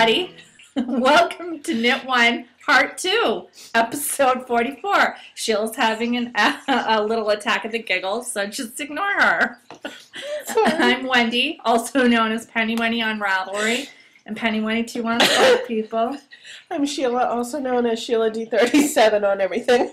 everybody. Welcome to Knit 1, Part 2, Episode 44. Sheila's having a little attack of the giggles, so just ignore her. I'm Wendy, also known as Penny Wendy on Ravelry, and Penny Wendy 2 on Slug People. I'm Sheila, also known as Sheila D37 on everything.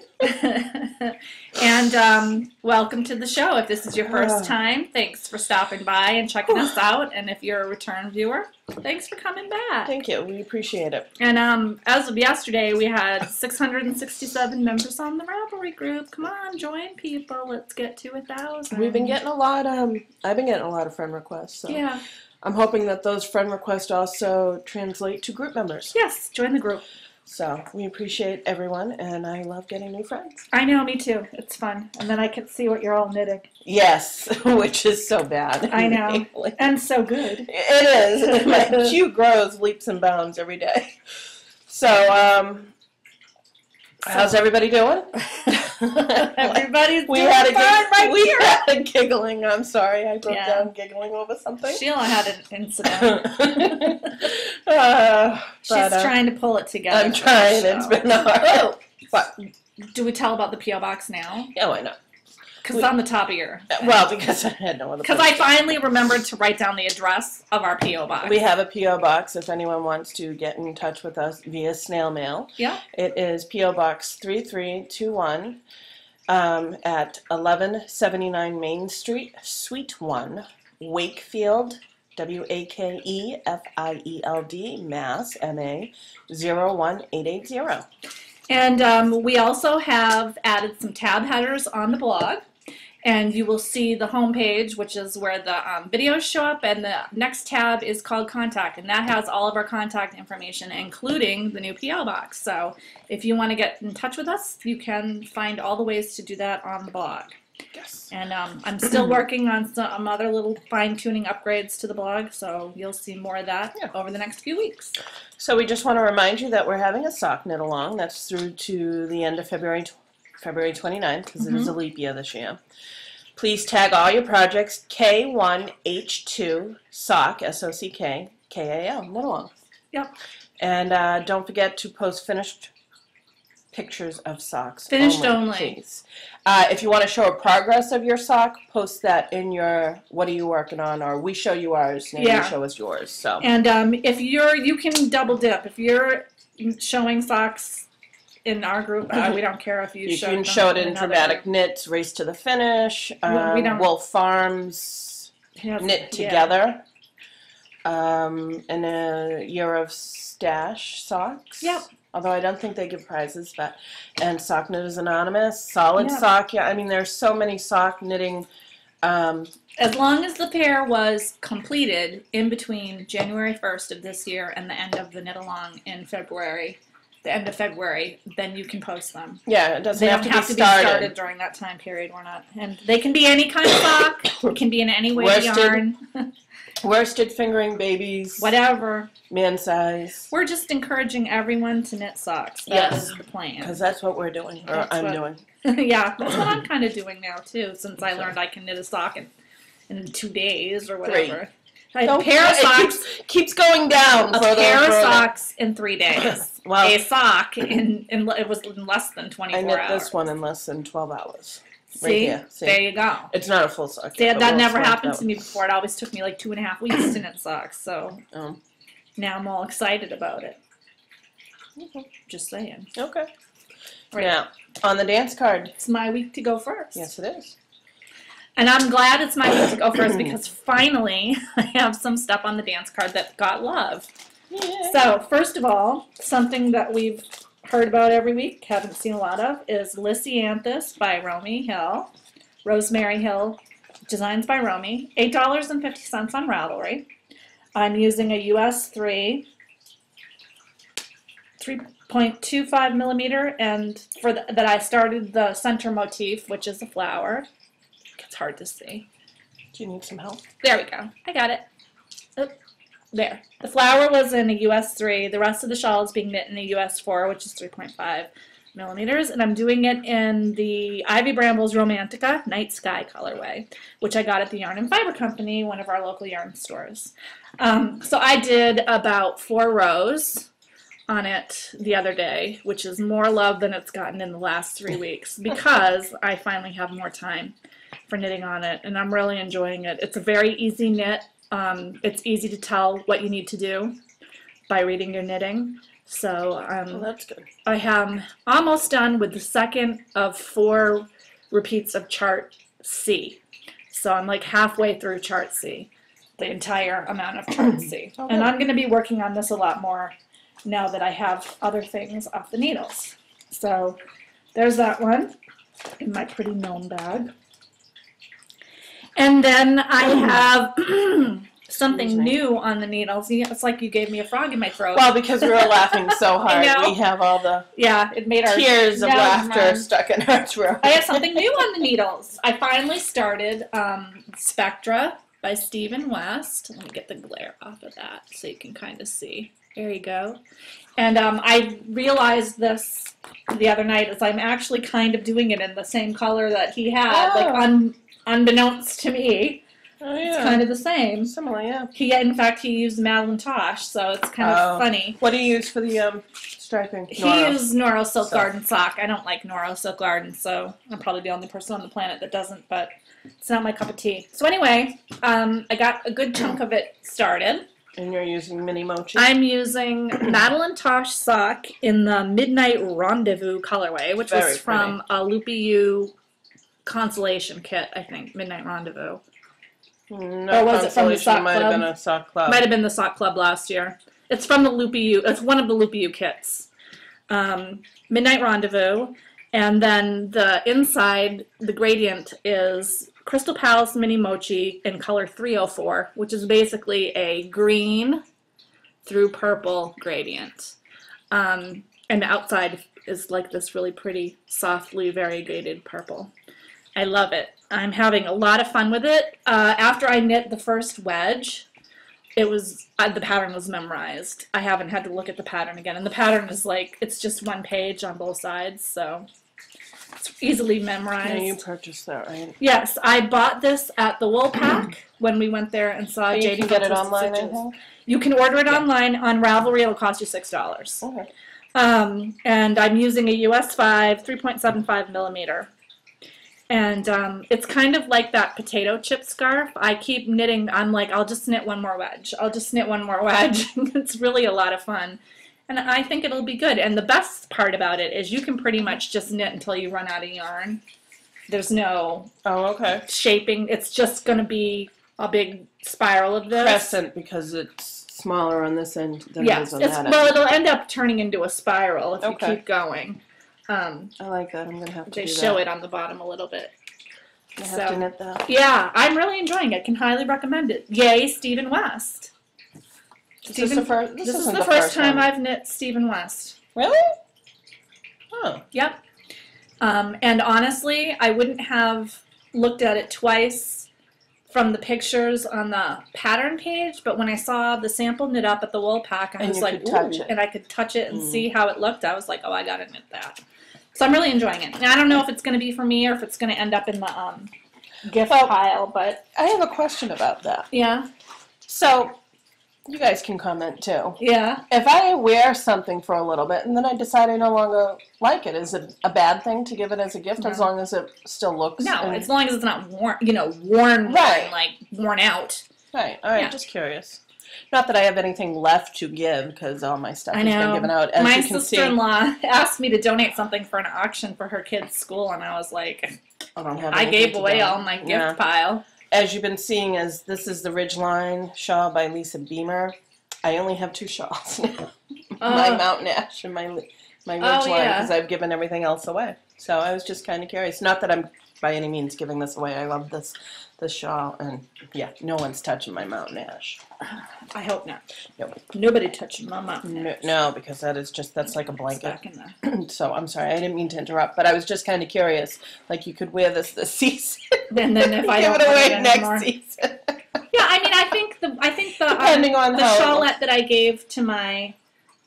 And welcome to the show. If this is your first time, thanks for stopping by and checking us out. And if you're a return viewer, thanks for coming back. Thank you. We appreciate it. And as of yesterday, we had 667 members on the Ravelry group. Come on, join people. Let's get to 1,000. We've been getting a lot. I've been getting a lot of friend requests. So. Yeah. I'm hoping that those friend requests also translate to group members. Yes, join the group. So we appreciate everyone, and I love getting new friends. I know, me too. It's fun. And then I can see what you're all knitting. Yes, which is so bad. I know. And so good. It is. My queue grows leaps and bounds every day. So, how's everybody doing? Everybody's we doing had fine right we here. had a giggling. I'm sorry, I broke down giggling over something. Sheila had an incident. She's but, trying to pull it together. I'm trying. It's been hard. What? Do we tell about the P.O. Box now? Yeah, why not? Because it's on the top of your... Well, because I had no other... Because I finally remembered to write down the address of our P.O. Box. We have a P.O. Box if anyone wants to get in touch with us via snail mail. Yeah. It is P.O. Box 3321 at 1179 Main Street, Suite 1, Wakefield, Wakefield, Mass, MA 01880. And we also have added some tab headers on the blog. And you will see the home page, which is where the videos show up, and the next tab is called Contact, and that has all of our contact information, including the new P.O. Box. So if you want to get in touch with us, you can find all the ways to do that on the blog. Yes. And I'm still working on some other little fine-tuning upgrades to the blog, so you'll see more of that over the next few weeks. So we just want to remind you that we're having a sock knit along. That's through to the end of February 29th, because it is a leap year this year. Please tag all your projects K1H2 sock, S-O-C-K, K-A-L, knit along. Yep. And don't forget to post finished pictures of socks. Finished only. Please. If you want to show a progress of your sock, post that in your what are you working on, or we show you ours, and you show us yours. So. And if you can double dip. If you're showing socks in our group, we don't care if you can show it in Dramatic Knits, Race to the Finish, Wolf Farms, Knit Together, and a Year of Stash socks. Yep. Although I don't think they give prizes, but and Sock Knitters Anonymous, Solid Sock. Yeah, I mean there's so many sock knitting. As long as the pair was completed in between January 1st of this year and the end of the knit along in February. The end of February, then you can post them. Yeah, it doesn't have to be started during that time period. We're not, and they can be any kind of sock. It can be in any way yarn. Worsted fingering babies. Whatever. Man size. We're just encouraging everyone to knit socks. That is the plan. Because that's what we're doing, or I'm doing. Yeah, that's what I'm kind of doing now too. Since I learned I can knit a sock in 2 days or whatever. A pair of socks keeps going down. A pair of socks in 3 days. Well, a sock it was in less than 24 hours. I knit this one in less than 12 hours. See? Right here. See? There you go. It's not a full sock. See, that never happened to me before. It always took me like 2.5 weeks to knit socks. So now I'm all excited about it. Just saying. Okay. Right. Now, on the dance card. It's my week to go first. Yes, it is. And I'm glad it's my week to go first because finally I have some stuff on the dance card that got love. Yeah. So, first of all, something that we've heard about every week, haven't seen a lot of, is Lysianthus by Rosemary Hill, designs by Romy, $8.50 on Ravelry. I'm using a US 3.25 millimeter, and that I started the center motif, which is a flower. It's hard to see. Do you need some help? There we go. I got it. Oop. There. The flower was in a US 3. The rest of the shawl is being knit in a US 4, which is 3.5. millimeters, and I'm doing it in the Ivy Brambles Romantica Night Sky colorway, which I got at the Yarn and Fiber Company, one of our local yarn stores. So I did about 4 rows on it the other day, which is more love than it's gotten in the last 3 weeks because I finally have more time for knitting on it, and I'm really enjoying it. It's a very easy knit. It's easy to tell what you need to do by reading your knitting. So Well, that's good. I am almost done with the second of 4 repeats of chart C. So I'm like halfway through chart C, the entire amount of chart C. Okay. And I'm going to be working on this a lot more now that I have other things off the needles. So there's that one in my pretty gnome bag. And then I have something new on the needles. It's like you gave me a frog in my throat. Well, because we were laughing so hard, I know. we have all the It made our tears of nose laughter run. stuck in our throat. I have something new on the needles. I finally started Spectra by Stephen West. Let me get the glare off of that so you can kind of see. There you go. And I realized this the other night as I'm actually kind of doing it in the same color that he had, like unbeknownst to me. Oh, yeah. It's kind of the same. Similar, yeah. In fact, he used Madeline Tosh, so it's kind of funny. What do you use for the striping? He used Noro Silk Garden sock. I don't like Noro Silk Garden, so I'm probably the only person on the planet that doesn't, but it's not my cup of tea. So anyway, I got a good chunk of it started. And you're using Mini Mochi? I'm using Madeline Tosh sock in the Midnight Rendezvous colorway, which was from a Loopy U consolation kit, I think. Midnight Rendezvous. No, or was it from the sock club? Might have been a sock club. Might have been the sock club last year. It's from the Loopy U. It's one of the Loopy U kits. Midnight Rendezvous. And then the inside, the gradient is Crystal Palace Mini Mochi in color 304, which is basically a green through purple gradient. And the outside is like this really pretty, softly variegated purple. I love it. I'm having a lot of fun with it. After I knit the first wedge, it was the pattern was memorized. I haven't had to look at the pattern again. And the pattern is like, it's just one page on both sides, so it's easily memorized. Yeah, you purchased that, right? Yes, I bought this at the Wool Pack when we went there and saw You JD can get it Twisted online, I Stitches. think? You can order it online on Ravelry. It'll cost you $6. Okay. And I'm using a US 5 3.75 millimeter. And it's kind of like that potato chip scarf. I keep knitting. I'm like, I'll just knit one more wedge. I'll just knit one more wedge. It's really a lot of fun. And I think it'll be good. And the best part about it is you can pretty much just knit until you run out of yarn. There's no shaping. It's just going to be a big spiral of this. Crescent, because it's smaller on this end than it is on that end. Well, it'll end up turning into a spiral if you keep going. I like that. I'm going to have to do that. They show it on the bottom a little bit. I have to knit that. Yeah, I'm really enjoying it. Can highly recommend it. Yay, Stephen West. This is the first time I've knit Stephen West. Really? Oh. Yep. And honestly, I wouldn't have looked at it twice from the pictures on the pattern page, but when I saw the sample knit up at the Wool Pack, I was like, ooh, and I could touch it and see how it looked. I was like, oh, I gotta knit that. So I'm really enjoying it. And I don't know if it's going to be for me or if it's going to end up in the gift pile, but... I have a question about that. Yeah? So, you guys can comment too. Yeah. If I wear something for a little bit and then I decide I no longer like it, is it a bad thing to give it as a gift as long as it still looks... No, as long as it's not worn, like worn out. Right. All right. Just curious. Not that I have anything left to give because all my stuff has been given out. As my you can sister-in-law asked me to donate something for an auction for her kids' school, and I was like, I gave away all my gift pile. As you've been seeing, as this is the Ridgeline shawl by Lisa Beamer. I only have 2 shawls now. My Mountain Ash and my Ridgeline because I've given everything else away. So I was just kind of curious. Not that I'm by any means giving this away. I love this shawl, and yeah, no one's touching my Mountain Ash. I hope not. Nope. Nobody touching my Mountain Ash. No, because that's like a blanket. So I'm sorry, I didn't mean to interrupt, but I was just kind of curious. Like you could wear this season, and then if I give don't it away it next season. Yeah, I mean, I think the depending on the shawlette that I gave to my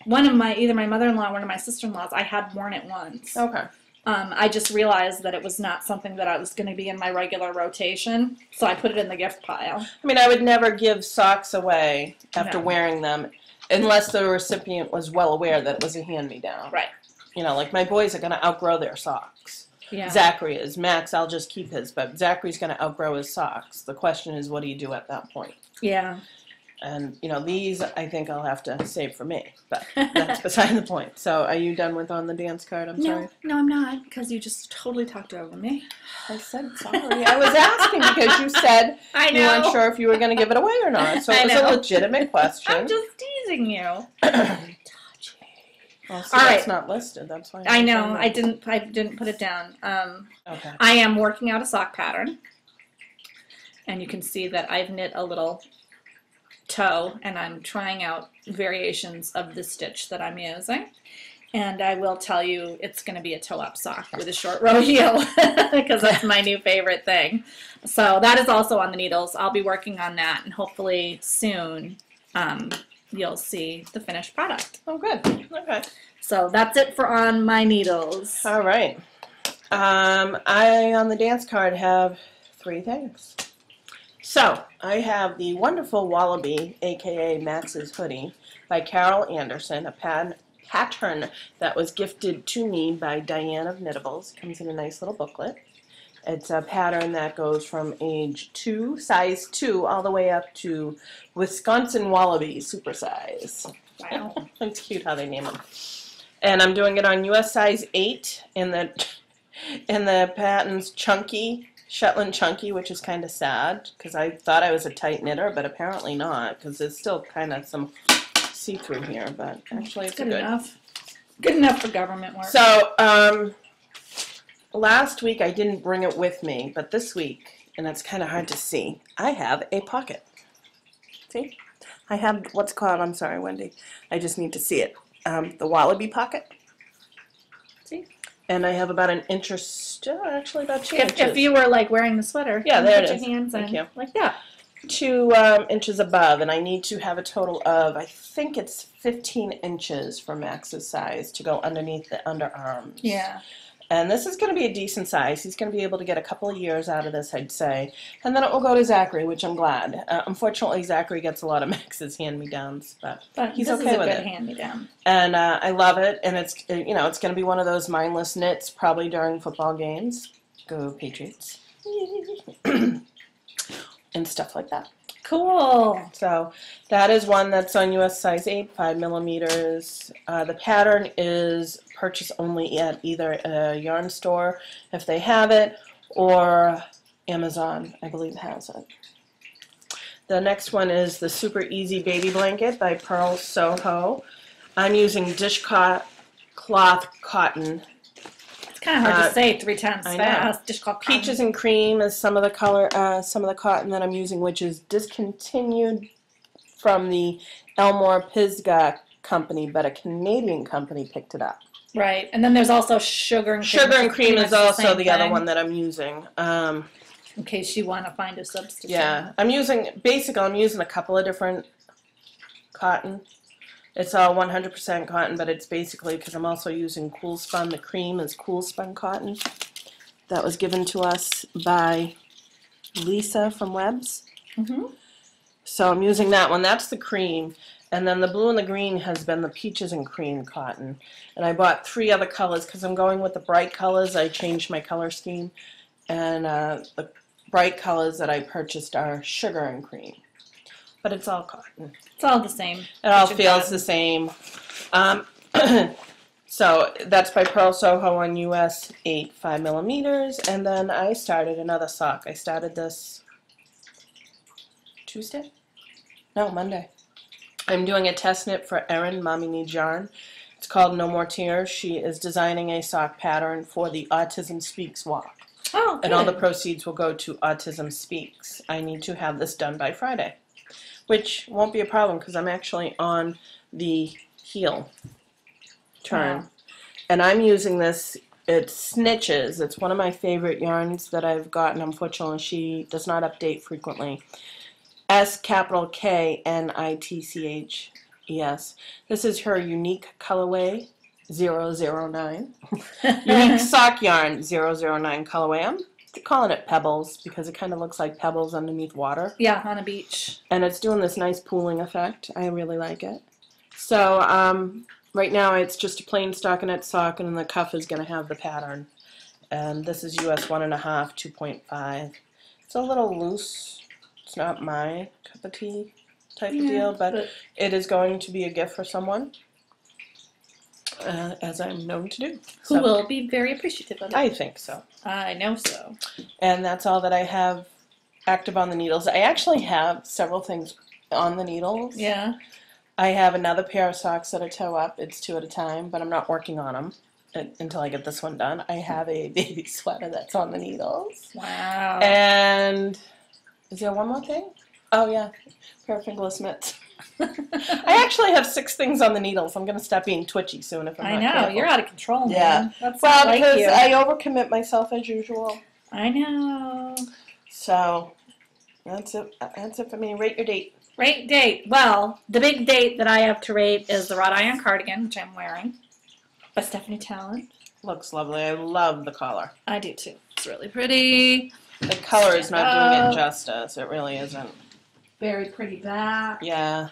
either my mother-in-law or one of my sister-in-laws, I had worn it once. Okay. I just realized that it was not something that I was going to be in my regular rotation, so I put it in the gift pile. I mean, I would never give socks away after No. wearing them unless the recipient was well aware that it was a hand-me-down. Right. You know, like my boys are going to outgrow their socks. Yeah. Zachary is. Max, I'll just keep his, but Zachary's going to outgrow his socks. The question is, what do you do at that point? Yeah. And, you know, these I think I'll have to save for me, but that's beside the point. So are you done with on the dance card? I'm sorry. No, I'm not, because you just totally talked over me. I said sorry. I was asking because you said I know. you weren't sure if you were going to give it away or not. So it was a legitimate question. I'm just teasing you. Well, so All right. It's not listed. That's why. I know. I didn't put it down. Okay. I am working out a sock pattern, and you can see that I've knit a little toe, and I'm trying out variations of the stitch that I'm using. And I will tell you, it's going to be a toe-up sock with a short row heel, because that's my new favorite thing. So that is also on the needles. I'll be working on that, and hopefully soon you'll see the finished product. Oh, good. Okay. So that's it for on my needles. All right. I, on the dance card, have 3 things. So, I have the wonderful Wallaby, a.k.a. Max's Hoodie, by Carol Anderson, a pattern that was gifted to me by Diane of Knittables. It comes in a nice little booklet. It's a pattern that goes from age 2, size 2, all the way up to Wisconsin Wallaby supersize. Wow. It's cute how they name them. And I'm doing it on US size 8, and the pattern's chunky, Shetland chunky, which is kind of sad, because I thought I was a tight knitter, but apparently not, because there's still kind of some see-through here, but actually it's Good good. enough. Good enough for government work. So, last week I didn't bring it with me, but this week, and it's kind of hard to see, I have a pocket. See? I have what's called, I'm sorry, Wendy, I just need to see it, the Wallaby pocket. See? And I have about an inch or so, actually about 2 inches. If you were like wearing the sweater, Yeah, you there put it your is. hands Thank in you. like that. 2 inches above, and I need to have a total of, I think it's 15 inches for Max's size to go underneath the underarms. Yeah. And this is going to be a decent size. He's going to be able to get a couple of years out of this, I'd say. And then it will go to Zachary, which I'm glad. Unfortunately, Zachary gets a lot of Max's hand-me-downs, but he's this okay is a with good it. hand-me-down. And I love it, and it's it's going to be one of those mindless knits probably during football games. Go Patriots. And stuff like that. Cool. So that is one that's on US size 8, 5 millimeters. The pattern is purchase only at either a yarn store if they have it, or Amazon, I believe, has it. The next one is the Super Easy Baby Blanket by Pearl Soho. I'm using dishcloth cotton. It's kind of hard to say 3 times I know. fast. Just called Peaches and Cream is some of the cotton that I'm using, which is discontinued from the Elmore Pisgah company, but a Canadian company picked it up. Right, and then there's also Sugar and Cream. Sugar and Cream pretty is much also the other thing, one that I'm using. in case you want to find a substitute. Yeah, I'm using a couple of different cotton. It's all 100% cotton, but it's basically because I'm also using Cool Spun. The cream is Cool Spun cotton. That was given to us by Lisa from Webb's. Mm-hmm. So I'm using that one. That's the cream. And then the blue and the green has been the Peaches and Cream cotton. And I bought 3 other colors because I'm going with the bright colors. I changed my color scheme. And the bright colors that I purchased are Sugar and Cream. But it's all cotton. It's all the same. It all feels the same. So that's by Pearl Soho on US 8, 5 millimeters. And then I started another sock. I started this Tuesday? No, Monday. I'm doing a test knit for Erin, Mommy Needs Yarn. It's called No More Tears. She is designing a sock pattern for the Autism Speaks walk. Oh, good. And all the proceeds will go to Autism Speaks. I need to have this done by Friday, which won't be a problem because I'm actually on the heel turn. Wow. And I'm using this, it's Snitches. It's one of my favorite yarns that I've gotten. Unfortunately, she does not update frequently. SKNITCH. Yes. This is her unique colorway 009. Unique sock yarn 009 colorway. I'm calling it Pebbles because it kind of looks like pebbles underneath water. Yeah, on a beach. And it's doing this nice pooling effect. I really like it. So right now it's just a plain stockinette sock, and then the cuff is going to have the pattern. And this is US 1.5, 2.5. It's a little loose. It's not my cup of tea type of deal, but it is going to be a gift for someone, as I'm known to do. Who will be very appreciative of it. I think so. I know so. And that's all that I have active on the needles. I actually have several things on the needles. Yeah. I have another pair of socks that I toe up. It's 2 at a time, but I'm not working on them until I get this one done. I have a baby sweater that's on the needles. Wow. And is there one more thing? Oh, yeah. Pair of fingerless mitts. I actually have 6 things on the needles. I'm going to stop being twitchy soon if I'm not careful. You're out of control, man. Yeah. That's well, like because you. I overcommit myself as usual. I know. So that's it. That's it for me. Rate your date. Rate date. Well, the big date that I have to rate is the wrought iron cardigan, which I'm wearing, by Stephanie Talent. Looks lovely. I love the collar. I do too. It's really pretty. The color is not doing it justice. It really isn't. Very pretty back. Yeah.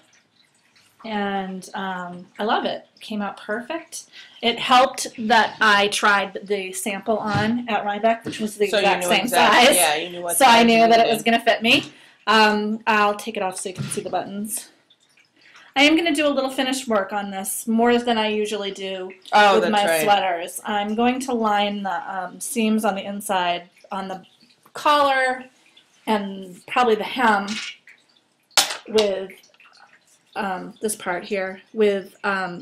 And I love it. Came out perfect. It helped that I tried the sample on at Rhinebeck, which was the exact same size. Yeah, you knew what so I size knew you that it needed. was going to fit me. I'll take it off so you can see the buttons. I am going to do a little finish work on this, more than I usually do with my sweaters. I'm going to line the seams on the inside on the collar and probably the hem with this part here with, what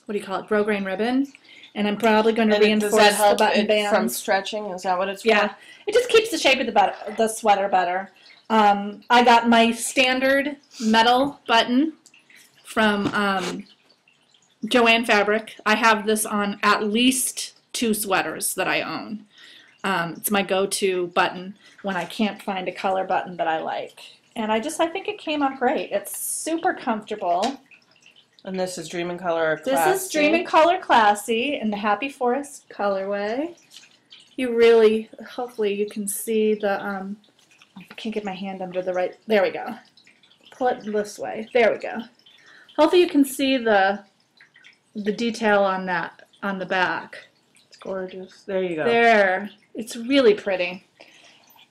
do you call it, grosgrain ribbon. And I'm probably going to reinforce the button bands. From stretching? Is that what it's for? Yeah. It just keeps the shape of the sweater better. I got my standard metal button from Joann Fabric. I have this on at least 2 sweaters that I own. It's my go-to button when I can't find a color button that I like. And I think it came out great. It's super comfortable. And this is Dream in Color Classy. This is Dream in Color Classy in the Happy Forest colorway. You really, hopefully you can see the, I can't get my hand under the right, there we go. Pull it this way. There we go. Hopefully you can see the detail on that, on the back. It's gorgeous. There you go. There. It's really pretty.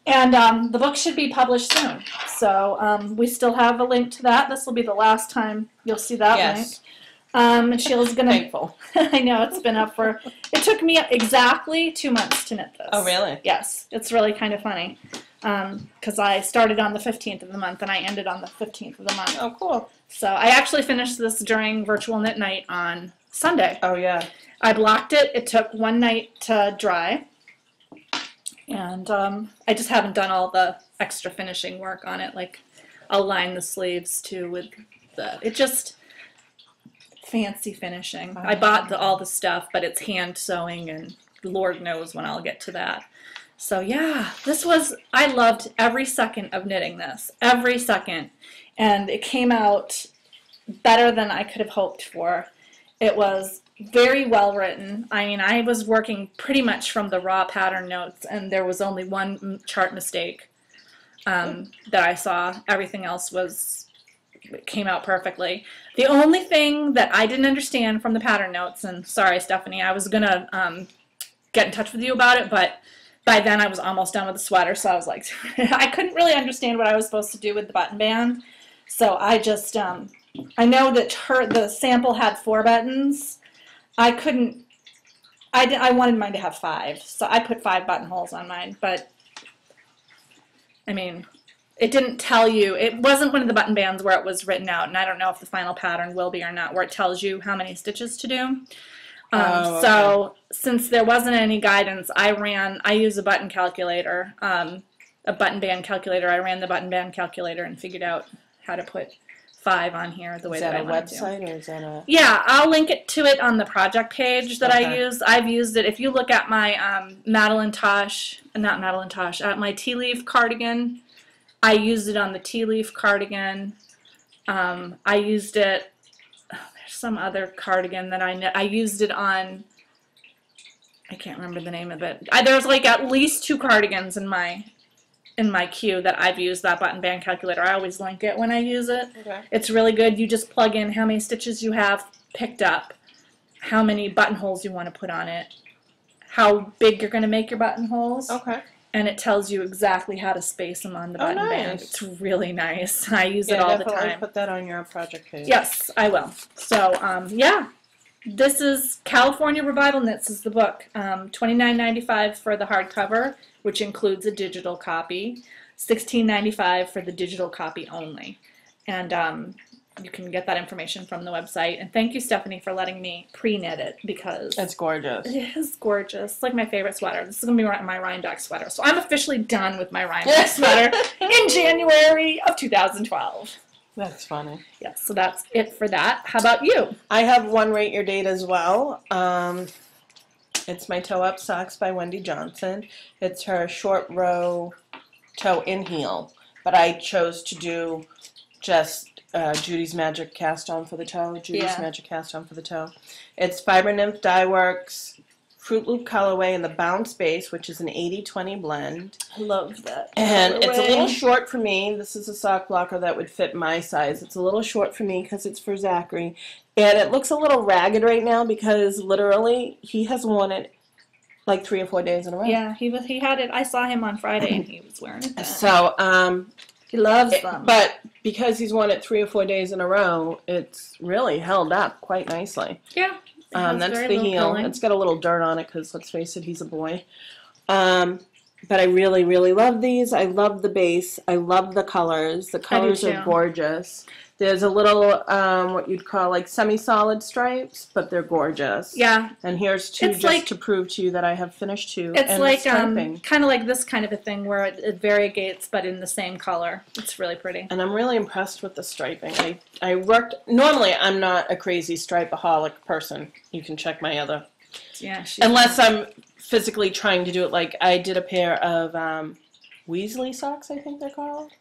And the book should be published soon. So we still have a link to that. This will be the last time you'll see that link. And Sheila's going to... Thankful. I know, it's been up for... It took me exactly 2 months to knit this. Oh, really? Yes. It's really kind of funny. Because I started on the 15th of the month and I ended on the 15th of the month. Oh, cool. So I actually finished this during Virtual Knit Night on Sunday. Oh, yeah. I blocked it. It took 1 night to dry. And I just haven't done all the extra finishing work on it. Like, I'll line the sleeves too with it just fancy finishing. I bought all the stuff, but it's hand sewing, and Lord knows when I'll get to that. So yeah, I loved every second of knitting this, every second. And it came out better than I could have hoped for. It was very well written. I mean, I was working pretty much from the raw pattern notes, and there was only 1 chart mistake that I saw. Everything else came out perfectly. The only thing that I didn't understand from the pattern notes, and sorry, Stephanie, I was going to get in touch with you about it, but by then I was almost done with the sweater, so I was like, I couldn't really understand what I was supposed to do with the button band. So I just, I know that the sample had 4 buttons. I couldn't, I wanted mine to have 5, so I put 5 buttonholes on mine, but, I mean, it didn't tell you, it wasn't one of the button bands where it was written out, and I don't know if the final pattern will be or not, where it tells you how many stitches to do. Okay. So, since there wasn't any guidance, I use a button calculator, a button band calculator. I ran the button band calculator and figured out how to put 5 on here the way that I wanted to. Is that a website or is that a... Yeah, I'll link it to it on the project page that I use. I've used it. If you look at my my tea leaf cardigan, I used it on the tea leaf cardigan. I used it, some other cardigan that I used it on. I can't remember the name of it. There's like at least 2 cardigans in my queue that I've used that button band calculator. I always link it when I use it. Okay. It's really good. You just plug in how many stitches you have picked up, how many buttonholes you want to put on it, how big you're going to make your buttonholes. Okay. And it tells you exactly how to space them on the button band. It's really nice. I use it all the definitely time. Put that on your project page. Yes, I will. So, yeah. This is California Revival Knits is the book. $29.95 for the hardcover, which includes a digital copy. $16.95 for the digital copy only. And you can get that information from the website. And thank you, Stephanie, for letting me pre-knit it because It's gorgeous. it is gorgeous. It's like my favorite sweater. This is going to be my Rhindock sweater. So I'm officially done with my Rhindock sweater in January of 2012. That's funny. Yes, so that's it for that. How about you? I have one Rate Your Date as well. It's my Toe Up Socks by Wendy Johnson. It's her short row toe in heel, but I chose to do just Judy's Magic Cast On for the toe. Magic Cast On for the toe. It's Fiber Nymph Dye Works Fruit Loop colorway in the Bounce Base, which is an 80-20 blend. I love that. And it's a little short for me. This is a sock blocker that would fit my size. It's a little short for me because it's for Zachary. And it looks a little ragged right now because literally he has worn it like 3 or 4 days in a row. Yeah, he had it. I saw him on Friday and he was wearing it then. So, he loves them. But because he's worn it 3 or 4 days in a row, it's really held up quite nicely. Yeah. That's the heel. It's got a little dirt on it because, let's face it, he's a boy. But I really, really love these. I love the base. I love the colors. The colors are gorgeous. There's a little, what you'd call like semi-solid stripes, but they're gorgeous. Yeah. And here's 2 it's just like, to prove to you that I have finished 2. It's and like it's kind of like this kind of a thing where it variegates, but in the same color. It's really pretty. And I'm really impressed with the striping. I worked, normally I'm not a crazy stripeaholic person. You can check my other. Yeah. Unless I'm physically trying to do it. Like I did a pair of Weasley socks, I think they're called,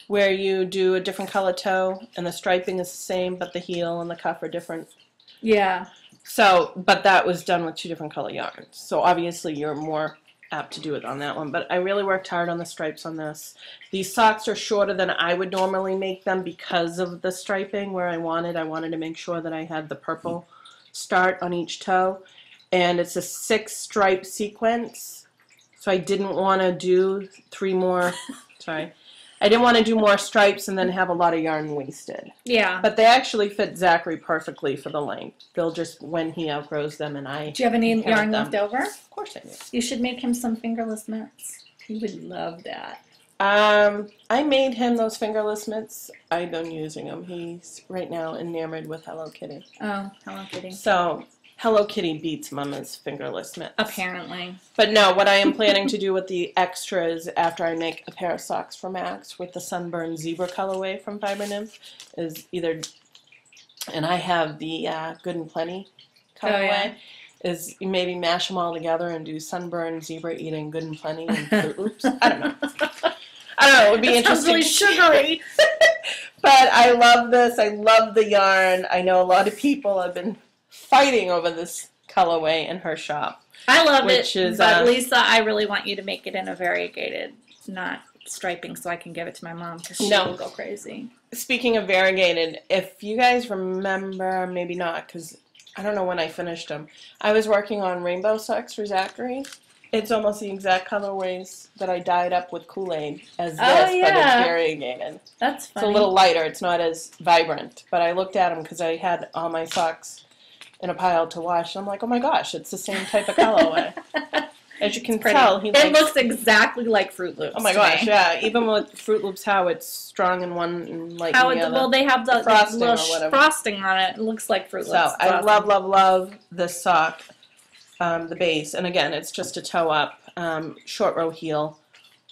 where you do a different color toe and the striping is the same, but the heel and the cuff are different. Yeah. So, but that was done with 2 different color yarns. So obviously you're more apt to do it on that one. But I really worked hard on the stripes on this. These socks are shorter than I would normally make them because of the striping where I wanted to make sure that I had the purple start on each toe. And it's a 6-stripe sequence. So I didn't want to do 3 more, sorry. I didn't want to do more stripes and then have a lot of yarn wasted. Yeah. But they actually fit Zachary perfectly for the length. They'll just, when he outgrows them and I... Do you have any yarn left over? Of course I do. You should make him some fingerless mitts. He would love that. I made him those fingerless mitts. I've been using them. He's right now enamored with Hello Kitty. Oh, Hello Kitty. So... Hello Kitty beats Mama's fingerless mitts. Apparently. But no, what I am planning to do with the extras after I make a pair of socks for Max with the Sunburn Zebra colorway from Fiber Nymph is either, and I have the Good and Plenty colorway, is maybe mash them all together and do Sunburn Zebra eating Good and Plenty and Fruit Loops. I don't know. It would be interesting. Sounds really sugary. But I love this. I love the yarn. I know a lot of people have been fighting over this colorway in her shop. I love it, but Lisa, I really want you to make it in a variegated, not striping, so I can give it to my mom because she will go crazy. Speaking of variegated, if you guys remember, maybe not, because I don't know when I finished them. I was working on rainbow socks for Zachary. It's almost the exact colorways that I dyed up with Kool-Aid as this, but it's variegated. That's funny. It's a little lighter. It's not as vibrant, but I looked at them because I had all my socks in a pile to wash. And I'm like, oh my gosh, it's the same type of colorway. As you can tell, it looks exactly like Fruit Loops. Oh my gosh, yeah. Even with Fruit Loops, how it's strong in one and light in the other. Well, they have the frosting on it. It looks like Fruit Loops. So I love, love, love this sock, the base. And again, it's just a toe up, short row heel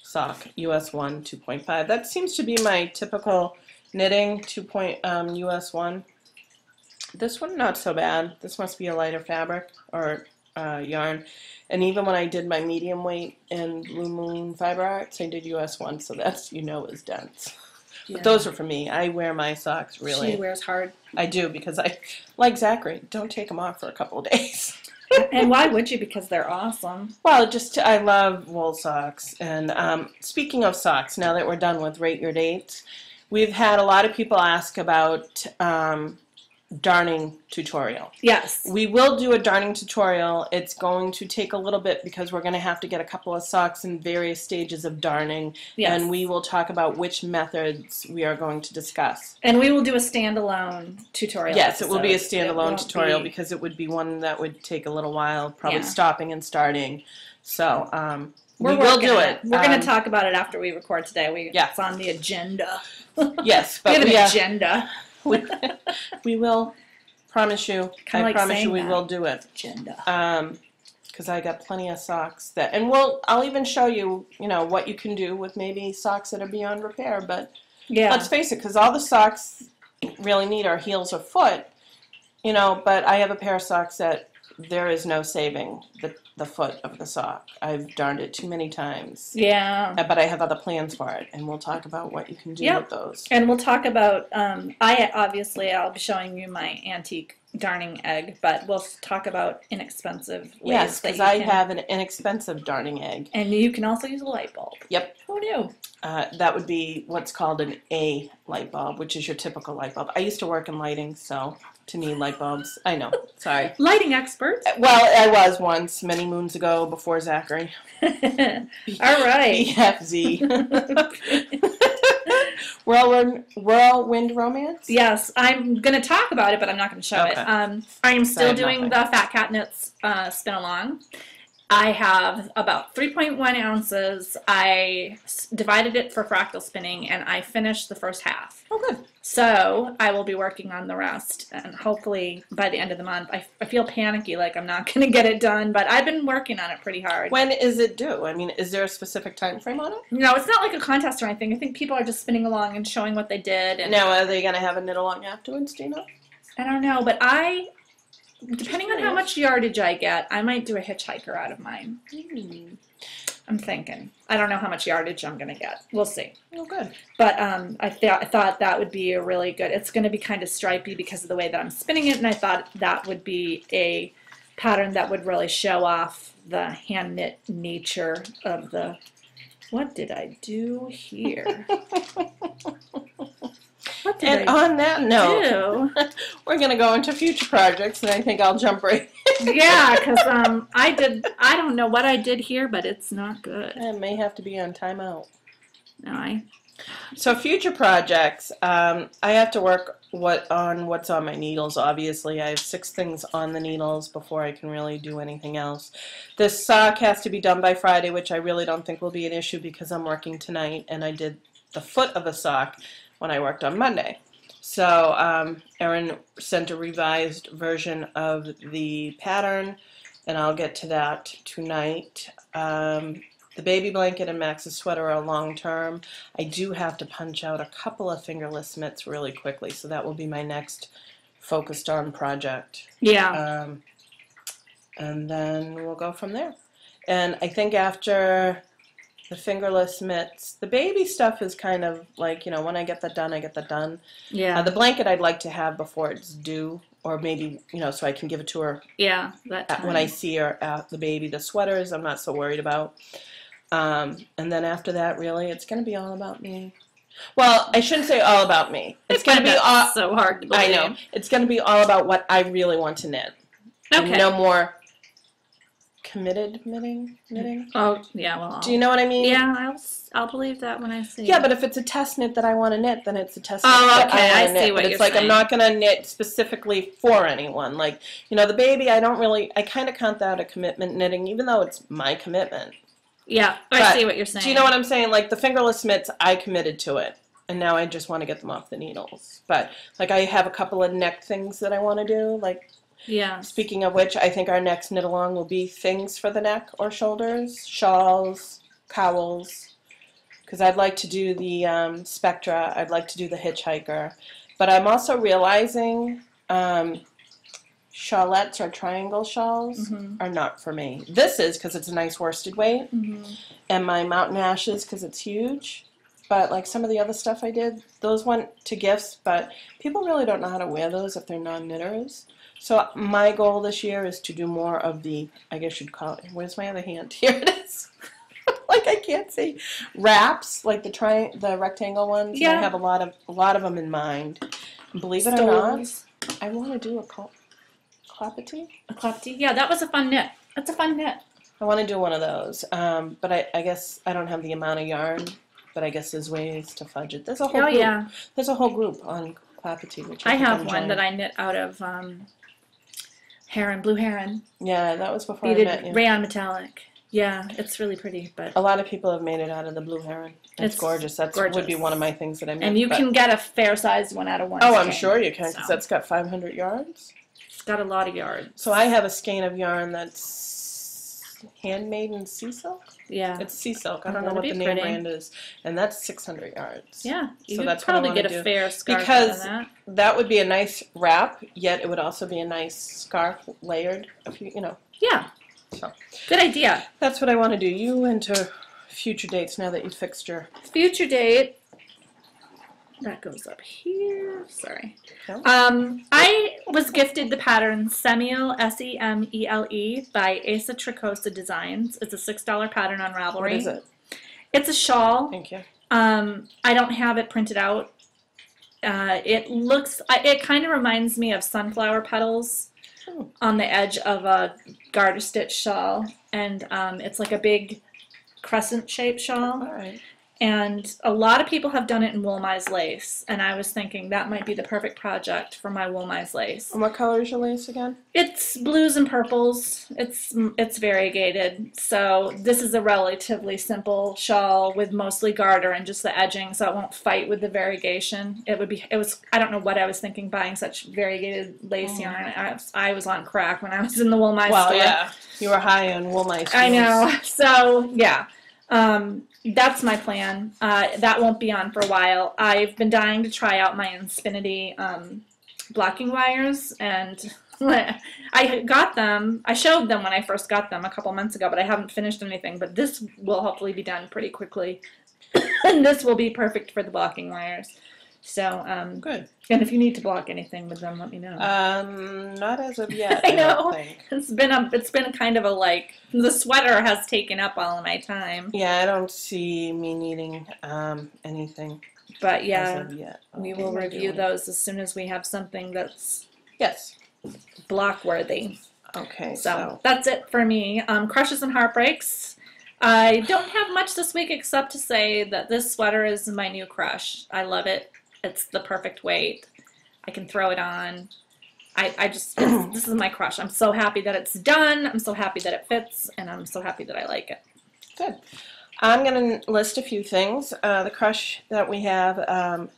sock, US 1 2.5. That seems to be my typical knitting US 1. This one, not so bad. This must be a lighter fabric or yarn. And even when I did my medium weight in Blue Moon Fiber Arts, I did US 1, so that's, is dense. But those are for me. I wear my socks, really. She wears hard. I do, because I, like Zachary, don't take them off for a couple of days. And why would you? Because they're awesome. Well, I love wool socks. And speaking of socks, now that we're done with Rate Your Dates, we've had a lot of people ask about darning tutorial. Yes. We will do a darning tutorial. It's going to take a little bit because we're going to have to get a couple of socks in various stages of darning. Yes. And we will talk about which methods we are going to discuss. And we will do a standalone tutorial. Yes, it will be a episode. standalone tutorial because it would be one that would take a little while, probably stopping and starting. So we will do it. We're going to talk about it after we record today. It's on the agenda. Yes, but we have an agenda. We will promise you. I promise you we will do it. Agenda. Because I got plenty of socks that, and I'll even show you, what you can do with maybe socks that are beyond repair. But let's face it, because all the socks really need are heels or foot. But I have a pair of socks that there is no saving the foot of the sock. I've darned it too many times. Yeah. But I have other plans for it, and we'll talk about what you can do with those. And we'll talk about, I'll be showing you my antique darning egg, but we'll talk about inexpensive ways. Yes, because I have an inexpensive darning egg. And you can also use a light bulb. Yep. Who knew? That would be what's called an A light bulb, which is your typical light bulb. I used to work in lighting, so to me, light bulbs, I know, sorry. Lighting expert. Well, I was once, many moons ago, before Zachary. All right. BFZ. Whirlwind Romance? Yes, I'm going to talk about it, but I'm not going to show it. I am still doing the Fat Cat Knits spin along. I have about 3.1 ounces. I divided it for fractal spinning, and I finished the first half. Oh, good. So I will be working on the rest, and hopefully by the end of the month. I feel panicky, like I'm not going to get it done, but I've been working on it pretty hard. When is it due? I mean, is there a specific time frame on it? No, it's not like a contest or anything. I think people are just spinning along and showing what they did. And now, are they going to have a knit along afterwards, do you know? I don't know, but depending on how much yardage I get, I might do a hitchhiker out of mine. I'm thinking. I don't know how much yardage I'm going to get. We'll see. Oh, good. But I thought that would be a really good, it's going to be kind of stripey because of the way that I'm spinning it, and I thought that would be a pattern that would really show off the hand knit nature of the, what did I do here? On that note, we're going to go into future projects, and I think I'll jump right in. Yeah, because I don't know what I did here, but it's not good. It may have to be on timeout. No, So future projects, I have to work on what's on my needles, obviously. I have 6 things on the needles before I can really do anything else. This sock has to be done by Friday, which I really don't think will be an issue because I'm working tonight, and I did the foot of the sock when I worked on Monday. So Erin sent a revised version of the pattern, and I'll get to that tonight. The baby blanket and Max's sweater are long-term. I do have to punch out a couple of fingerless mitts really quickly, so that will be my next focused on project. Yeah. And then we'll go from there. And I think after the fingerless mitts, the baby stuff is kind of like, when I get that done, I get that done. Yeah. The blanket I'd like to have before it's due, or maybe, so I can give it to her. Yeah, that time. When I see her at the baby. The sweaters I'm not so worried about. And then after that, really, it's going to be all about me. Well, I shouldn't say all about me. It's going to be all. So hard to believe. I know. It's going to be all about what I really want to knit. Okay. And no more committed knitting. Oh, yeah. Well. Do you know what I mean? Yeah, I'll believe that when I see it. Yeah, but if it's a test knit that I want to knit, then it's a test knit that I want to knit. See what but you're it's like saying. I'm not going to knit specifically for anyone. Like, the baby, I kind of count that a commitment knitting, even though it's my commitment. Yeah, I see what you're saying. Do you know what I'm saying? Like the fingerless mitts, I committed to it, and now I just want to get them off the needles. But like I have a couple of neck things that I want to do. Like, yeah. Speaking of which, I think our next knit along will be things for the neck or shoulders, shawls, cowls. Because I'd like to do the Spectra. I'd like to do the hitchhiker, but I'm also realizing. Shawlettes or triangle shawls are not for me. This is because it's a nice worsted weight, and my Mountain Ashes because it's huge. but like some of the other stuff I did, those went to gifts, but people really don't know how to wear those if they're non-knitters. So my goal this year is to do more of the, I guess you'd call it, where's my other hand? Here it is. Like I can't see. Wraps, like the rectangle ones. Yeah. I have a lot of them in mind. And believe it or not, I want to do a clapety. A clapety? Yeah, that was a fun knit. That's a fun knit. I want to do one of those, but I guess I don't have the amount of yarn. But I guess there's ways to fudge it. There's a whole group. Yeah. There's a whole group on clapety, which I have one that I knit out of blue heron. Yeah, that was before beaded I met you. Rayon metallic. Yeah, it's really pretty. But a lot of people have made it out of the blue heron. It's gorgeous. That would be one of my things that I make. And you can get a fair-sized one out of one. Oh, I'm sure you can, because that's got 500 yards. It's got a lot of yards. So I have a skein of yarn that's handmade in sea silk. Yeah, it's sea silk. I don't know what the name brand is, and that's 600 yards. Yeah, you could that's probably get a fair scarf because out of that would be a nice wrap. Yet it would also be a nice scarf layered. If you know. Yeah. So good idea. That's what I want to do. You into future dates now that you fixed your future date. That goes up here. Sorry. No? I was gifted the pattern Semele, Semele, by Asa Tricosa Designs. It's a $6 pattern on Ravelry. What is it? It's a shawl. Thank you. I don't have it printed out. It kind of reminds me of sunflower petals on the edge of a garter stitch shawl. And it's like a big crescent-shaped shawl. All right. And a lot of people have done it in wool-mize lace, and I was thinking that might be the perfect project for my wool-mize lace. And what color is your lace again? It's blues and purples. It's variegated. So this is a relatively simple shawl with mostly garter and just the edging, so it won't fight with the variegation. I don't know what I was thinking buying such variegated lace yarn. I was on crack when I was in the wool-mize store. Well, yeah, you were high on wool-mize. I know. So yeah. That's my plan. That won't be on for a while. I've been dying to try out my Infinity blocking wires, and I got them. I showed them when I first got them a couple months ago, but I haven't finished anything. But this will hopefully be done pretty quickly, and this will be perfect for the blocking wires. So good. And if you need to block anything with them, let me know. Not as of yet. I know. Don't think. It's been kind of a the sweater has taken up all of my time. Yeah, I don't see me needing anything. But yeah, as of yet. we will review those as soon as we have something that's block worthy. Okay. So that's it for me. Crushes and heartbreaks. I don't have much this week except to say that this sweater is my new crush. I love it. It's the perfect weight. I can throw it on. This is my crush. I'm so happy that it's done. I'm so happy that it fits, and I'm so happy that I like it. Good. I'm going to list a few things. The crush that we have,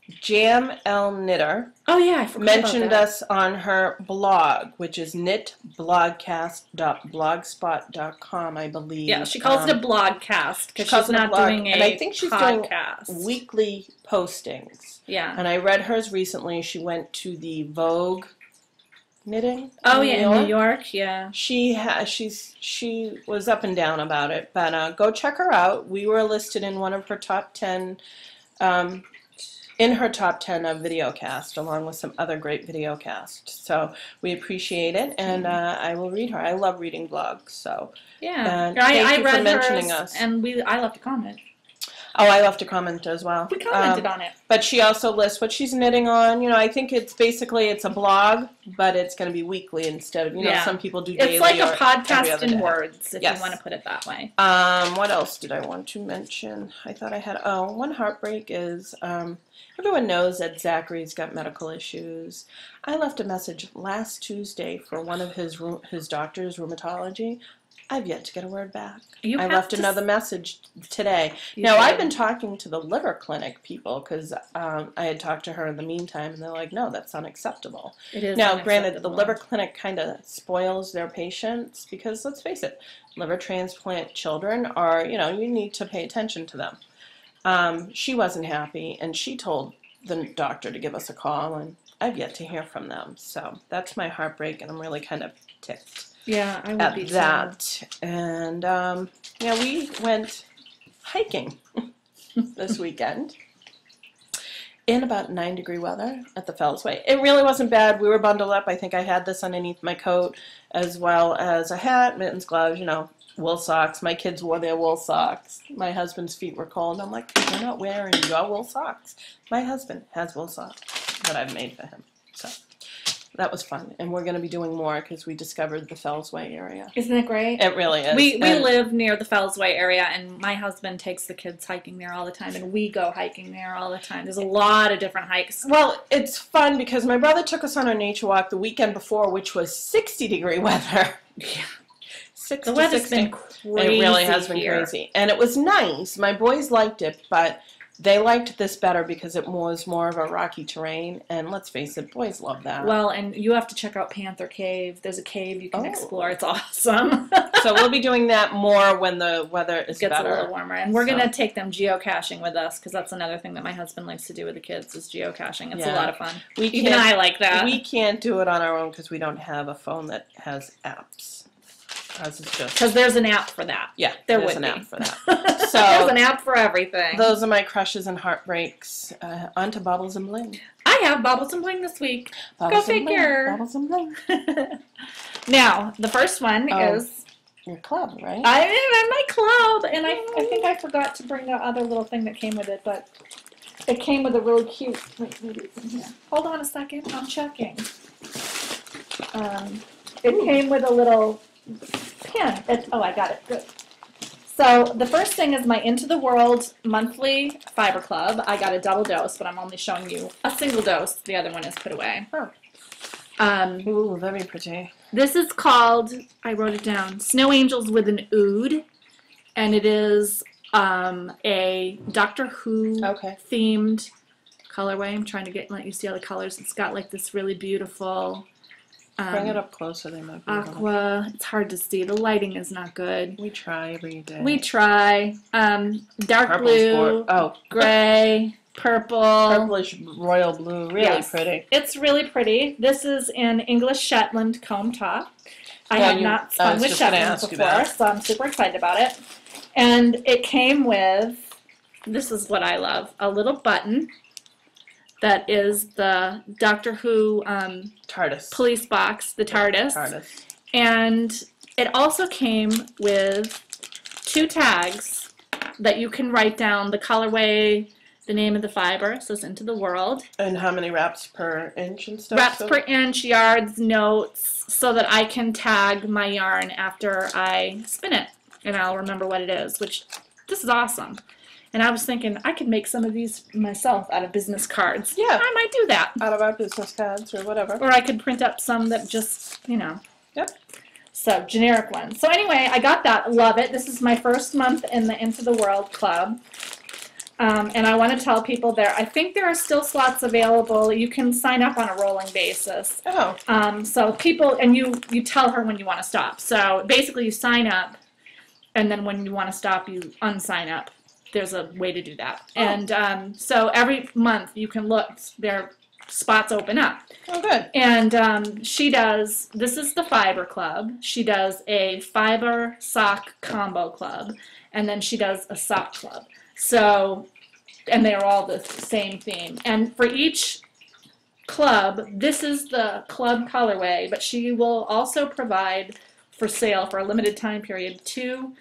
Jam L Knitter. Oh yeah, I forgot mentioned about that. us on her blog, which is knitblogcast.blogspot.com, I believe. Yeah, she calls it a blogcast because she's not doing a and I think she's podcast. Doing weekly postings. Yeah. And I read hers recently. She went to the Vogue knitting. Oh yeah, in New York. Yeah. She was up and down about it, but go check her out. We were listed in one of her top 10. In her top 10 of Videocast, along with some other great Videocasts. So we appreciate it, and I will read her. I love reading blogs, so yeah. Thank you read for mentioning hers, us. And I left a comment. Oh, I left a comment as well. We commented on it. But she also lists what she's knitting on. You know, I think it's a blog, but it's going to be weekly instead of, some people do daily. It's like a or podcast every in day. words, if you want to put it that way. What else did I want to mention? I thought I had, one heartbreak is, everyone knows that Zachary's got medical issues. I left a message last Tuesday for one of his doctor's raumatology. I've yet to get a word back. I left another message today. Now, I've been talking to the liver clinic people because I had talked to her in the meantime, and they're like, no, that's unacceptable. It is now, granted, the liver clinic kind of spoils their patients because, let's face it, liver transplant children are, you need to pay attention to them. She wasn't happy, and she told the doctor to give us a call, and I've yet to hear from them. So that's my heartbreak, and I'm really kind of ticked. Yeah, I would be that. And we went hiking. this weekend in about 9-degree weather at the Fellsway. It really wasn't bad. We were bundled up. I think I had this underneath my coat as well as a hat, mittens, gloves, you know, wool socks. My kids wore their wool socks. My husband's feet were cold. I'm like, you're not wearing your wool socks. My husband has wool socks that I've made for him. So that was fun. And we're going to be doing more because we discovered the Fellsway area. Isn't it great? It really is. We live near the Fellsway area, and my husband takes the kids hiking there all the time, and we go hiking there all the time. There's a lot of different hikes. Well, it's fun because my brother took us on a nature walk the weekend before, which was 60-degree weather. Yeah. 60 The weather's 60. been crazy. It really has been here. crazy. And it was nice. My boys liked it, but they liked this better because it was more of a rocky terrain. And let's face it, boys love that. Well, and you have to check out Panther Cave. There's a cave you can explore. It's awesome. So we'll be doing that more when the weather is Gets better. a little warmer. And we're going to take them geocaching with us because that's another thing that my husband likes to do with the kids is geocaching. It's a lot of fun. Even I like that. We can't do it on our own because we don't have a phone that has apps. Because there's an app for that. Yeah, there's an app for that. So there's an app for everything. Those are my crushes and heartbreaks. On to Bubbles and Bling. I have Bubbles and Bling this week. Bubbles Go and figure. Bling. Bubbles and Bling. Now, the first one is... Your club, right? I'm in my club, and I think I forgot to bring the other little thing that came with it, but it came with a really cute... Wait, maybe it's in here. Hold on a second. I'm checking. It came with a little... pin. Oh, I got it. Good. So the first thing is my Into the World monthly fiber club. I got a double dose, but I'm only showing you a single dose. The other one is put away. Oh. Ooh, very pretty. This is called, I wrote it down, Snow Angels with an Oud. And it is a Doctor Who themed colorway. I'm trying to let you see all the colors. It's got like this really beautiful... Bring it up closer, they might be aqua. It's hard to see. The lighting is not good. We try every day. We try. Dark Purple's blue, gray, purple. Purplish royal blue. Really pretty. It's really pretty. This is an English Shetland comb top. I have not spun with Shetland before, so I'm super excited about it. And it came with, this is what I love, a little button. That is the Doctor Who TARDIS police box, the TARDIS. And it also came with 2 tags that you can write down the colorway, the name of the fiber, so it's Into the World. And how many wraps per inch and stuff? Wraps per inch, yards, notes, so that I can tag my yarn after I spin it. And I'll remember what it is, which this is awesome. And I was thinking, I could make some of these myself out of business cards. Yeah. I might do that. Out of our business cards or whatever. Or I could print up some that just, you know. Yep. So, generic ones. So anyway, I got that. Love it. This is my first month in the Into the World Club. And I want to tell people there, I think there are still slots available. You can sign up on a rolling basis. Oh. So people, and you tell her when you want to stop. So basically you sign up, and then when you want to stop, you unsign up. There's a way to do that. Oh. And so every month you can look, there are spots open up. Oh, good. And she does, this is the fiber club. She does a fiber sock combo club. And then she does a sock club. So, and they're all the same theme. And for each club, this is the club colorway, but she will also provide for sale for a limited time period 2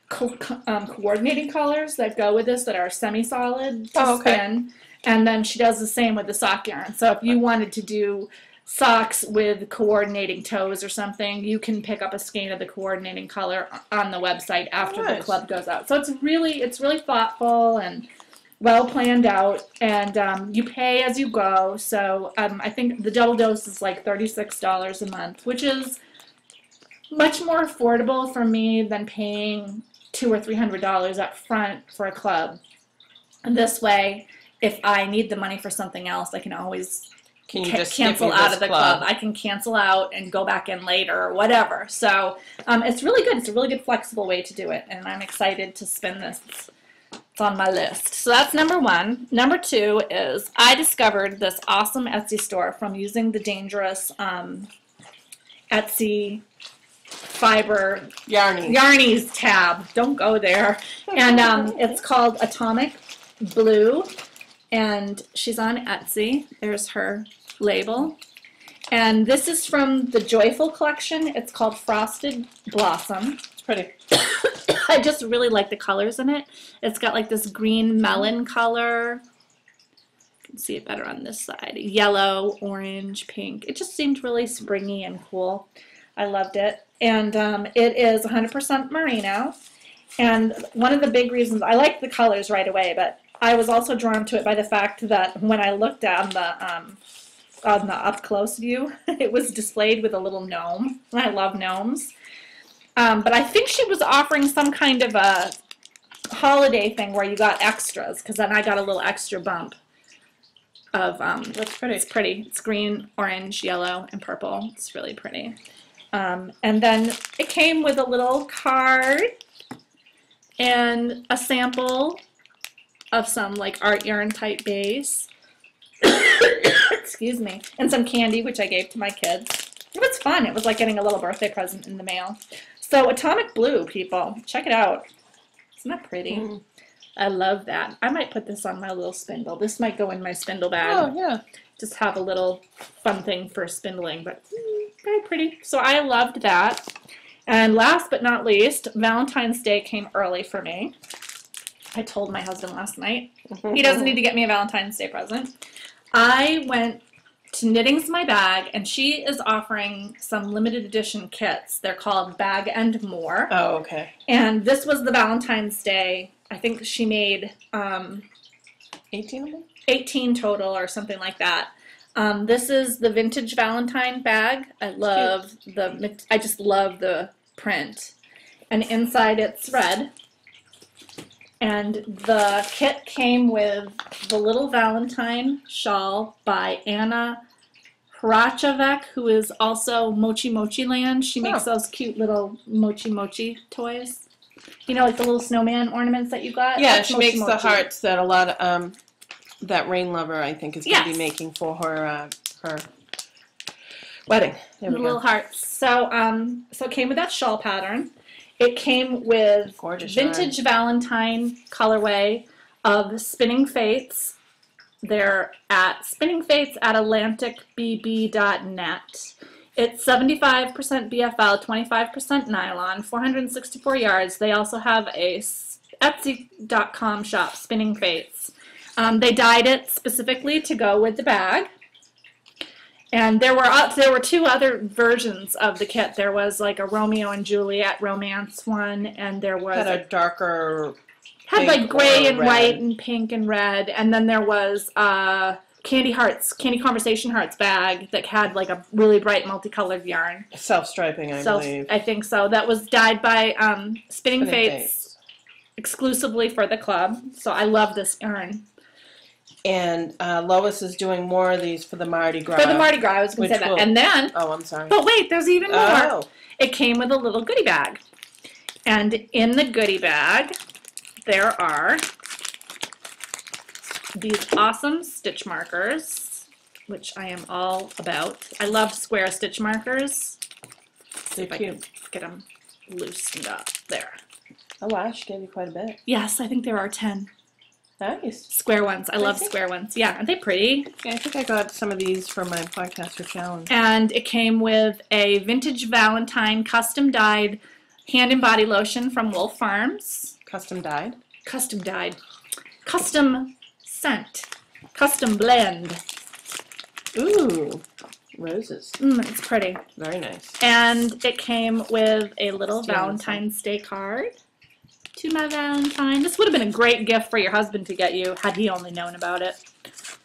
coordinating colors that go with this that are semi-solid to spin, and then she does the same with the sock yarn. So if you wanted to do socks with coordinating toes or something, you can pick up a skein of the coordinating color on the website after the club goes out. So it's really thoughtful and well planned out, and you pay as you go. So I think the double dose is like $36 a month, which is much more affordable for me than paying $200 or $300 up front for a club. And this way, if I need the money for something else, I can always cancel out of the club. I can cancel out and go back in later or whatever. So it's really good. It's a really good flexible way to do it, and I'm excited to spin this. It's on my list. So that's number 1. Number 2 is I discovered this awesome Etsy store from using the dangerous Etsy fiber Yarny. Yarny's tab. Don't go there. And it's called Atomic Blue, and she's on Etsy. There's her label. And this is from the Joyful collection. It's called Frosted Blossom. It's pretty. I just really like the colors in it. It's got like this green melon color. You can see it better on this side. Yellow, orange, pink. It just seemed really springy and cool. I loved it. And it is 100% merino. And one of the big reasons, I liked the colors right away, but I was also drawn to it by the fact that when I looked on the up close view, it was displayed with a little gnome. And I love gnomes. But I think she was offering some kind of a holiday thing where you got extras, because then I got a little extra bump of, That's pretty. it's pretty. It's green, orange, yellow, and purple. It's really pretty. And then it came with a little card and a sample of some like art yarn type base. Excuse me. And some candy, which I gave to my kids. It was fun. It was like getting a little birthday present in the mail. So Atomic Blue, people. Check it out. Isn't that pretty? Mm. I love that. I might put this on my little spindle. This might go in my spindle bag. Oh, yeah. Just have a little fun thing for spindling, but very pretty. So I loved that. And last but not least, Valentine's Day came early for me. I told my husband last night he doesn't need to get me a Valentine's Day present. I went to Knitting's My Bag, and she is offering some limited edition kits. They're called Bag and More. Oh, okay. And this was the Valentine's Day. I think she made 18 of them? 18 total or something like that. This is the vintage Valentine bag. I just love the print. And inside it's red. And the kit came with the little Valentine shawl by Anna Hrachovec, who is also Mochi Mochi Land. She makes those cute little Mochi Mochi toys. You know, like the little snowman ornaments that you got? Yeah, That's she Mochi makes Mochi. the hearts that a lot of, that Rain Lover, I think, is going to be making for her wedding. There we The go. little hearts. So, so it came with that shawl pattern. It came with Gorgeous vintage Valentine colorway of Spinning Fates. They're at spinningfates@atlanticbb.net. It's 75% BFL, 25% nylon, 464 yards. They also have a Etsy.com shop, Spinning Fates. They dyed it specifically to go with the bag. And there were two other versions of the kit. There was like a Romeo and Juliet romance one, and there was Had a darker had like gray and red. white and pink and red, and then there was Candy Conversation Hearts bag that had like a really bright multicolored yarn. Self-striping, I believe. I think so. That was dyed by Spinning Fates exclusively for the club. So I love this yarn. And Lois is doing more of these for the Mardi Gras. For the Mardi Gras, I was going to say that. And then, oh, I'm sorry. but wait, there's even more. Oh. It came with a little goodie bag. And in the goodie bag, there are these awesome stitch markers, which I am all about. I love square stitch markers. They're cute. Get them loosened up. There. Oh, wow, she gave you quite a bit. Yes, I think there are 10. Nice. Square ones. I love square ones. Yeah, aren't they pretty? Yeah, I think I got some of these for my podcaster challenge. And it came with a vintage Valentine custom dyed hand and body lotion from Wolf Farms. Custom dyed? Custom dyed. Custom scent. Custom blend. Ooh, roses. It's pretty. Very nice. And it came with a little Valentine's Day card. To my Valentine. This would have been a great gift for your husband to get you had he only known about it.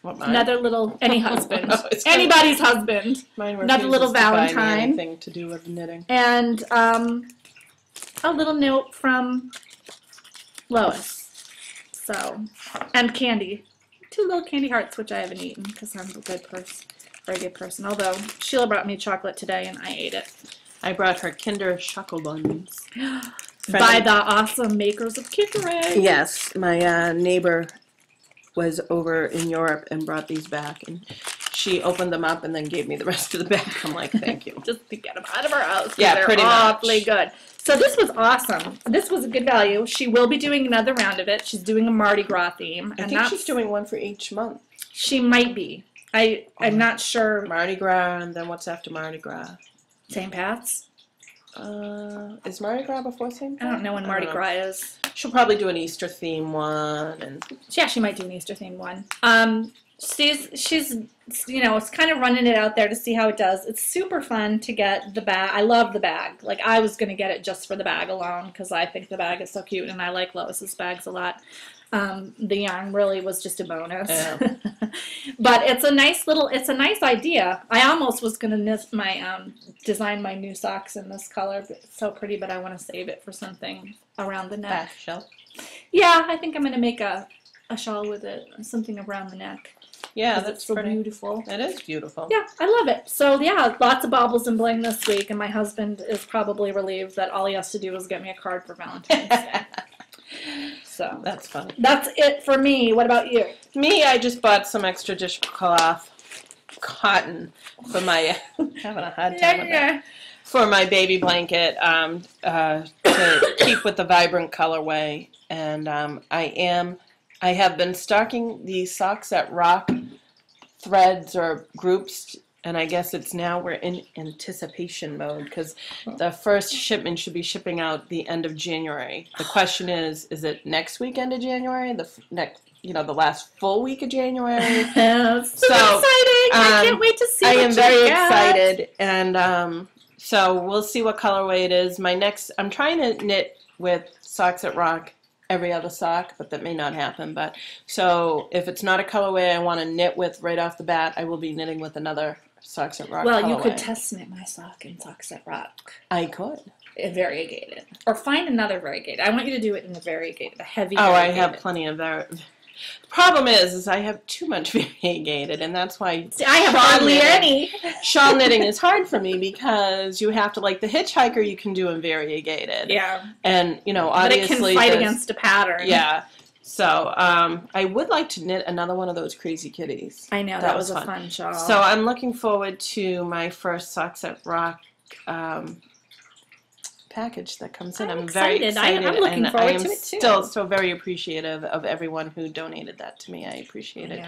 What, mine? Another little, any husband. Oh, anybody's husband. Mine Another little refuses to buy me Valentine. anything to do with knitting. And a little note from Lois. So, and candy. 2 little candy hearts, which I haven't eaten because I'm a very good person. Although Sheila brought me chocolate today and I ate it. I brought her Kinder Shuckle Buns. By the awesome makers of Kinder Eggs. Yes, my neighbor was over in Europe and brought these back, and she opened them up and then gave me the rest of the bag. I'm like, thank you. Just to get them out of our house. Yeah, they're pretty awfully much. good. So this was awesome. This was a good value. She will be doing another round of it. She's doing a Mardi Gras theme. I think she's doing one for each month. She might be. I'm not sure. Mardi Gras, and then what's after Mardi Gras? St. Pat's? Is Mardi Gras before St. Pat's? I don't know when Mardi Gras is. She'll probably do an Easter theme one, and Yeah, she might do an Easter themed one. She's it's kind of running it out there to see how it does. It's super fun to get the bag. I love the bag. Like, I was gonna get it just for the bag alone because I think the bag is so cute, and I like Lois's bags a lot. The yarn really was just a bonus. Yeah. But it's a nice idea. I almost was gonna design my new socks in this color. It's so pretty, but I want to save it for something around the neck. back shelf. Yeah, I think I'm gonna make a shawl with it, something around the neck. Yeah, that's it's so pretty beautiful. It is beautiful. Yeah, I love it. So yeah, lots of baubles and bling this week, and my husband is probably relieved that all he has to do is get me a card for Valentine's Day. So That's funny. that's it for me. What about you? Me, I just bought some extra dishcloth cotton for my having a hard time with that. For my baby blanket to keep with the vibrant colorway, and I have been stocking these socks at Rock threads or groups, and I guess we're in anticipation mode because the first shipment should be shipping out the end of January. The question is it next weekend of January? The last full week of January? So exciting! I can't wait to see. I what am very you get. excited, and so we'll see what colorway it is. I'm trying to knit with socks at Rock every other sock, but that may not happen. But so if it's not a colorway I want to knit with right off the bat, I will be knitting with another Socks at Rock Well, colorway. you could test knit my sock in Socks at Rock. I could. Variegated. Or find another variegated. I want you to do it in a variegated, a heavy Oh, variegated. I have plenty of variegated. The problem is I have too much variegated, and that's why I have hardly any. Shawl knitting is hard for me because you have to, like the hitchhiker you can do in variegated. Yeah. And, obviously. But it can fight against a pattern. Yeah. So I would like to knit another one of those crazy kitties. I know, that was a fun shawl. So I'm looking forward to my first Socks at Rock package that comes in. I'm very excited. I'm looking forward to it too. I am still so very appreciative of everyone who donated that to me. I appreciate it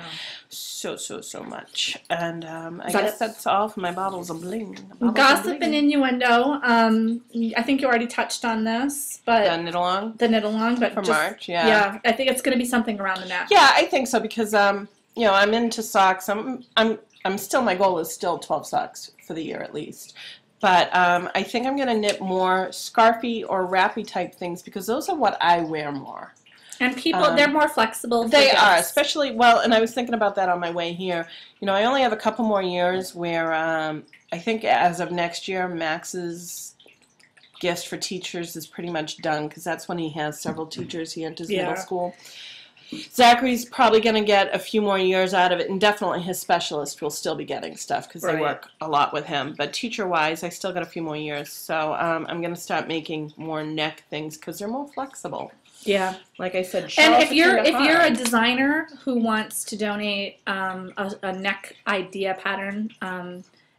so much. And I guess that's all for my bottles of bling. Gossip and innuendo. I think you already touched on this, but the knit along. But for March. Yeah. Yeah, I think it's going to be something around the neck. Yeah, I think so because I'm into socks. I'm still, my goal is still 12 socks for the year at least. But I think I'm going to knit more scarfy or wrappy type things because those are what I wear more. And people, they're more flexible. They are, especially, and I was thinking about that on my way here. I only have a couple more years where I think as of next year, Max's gifts for teachers is pretty much done because that's when he has several teachers. He enters middle school. Zachary's probably going to get a few more years out of it, and definitely his specialist will still be getting stuff because they work a lot with him. But teacher-wise, I still got a few more years. So I'm going to start making more neck things because they're more flexible. Yeah. Like I said, and if you're a designer who wants to donate a neck idea pattern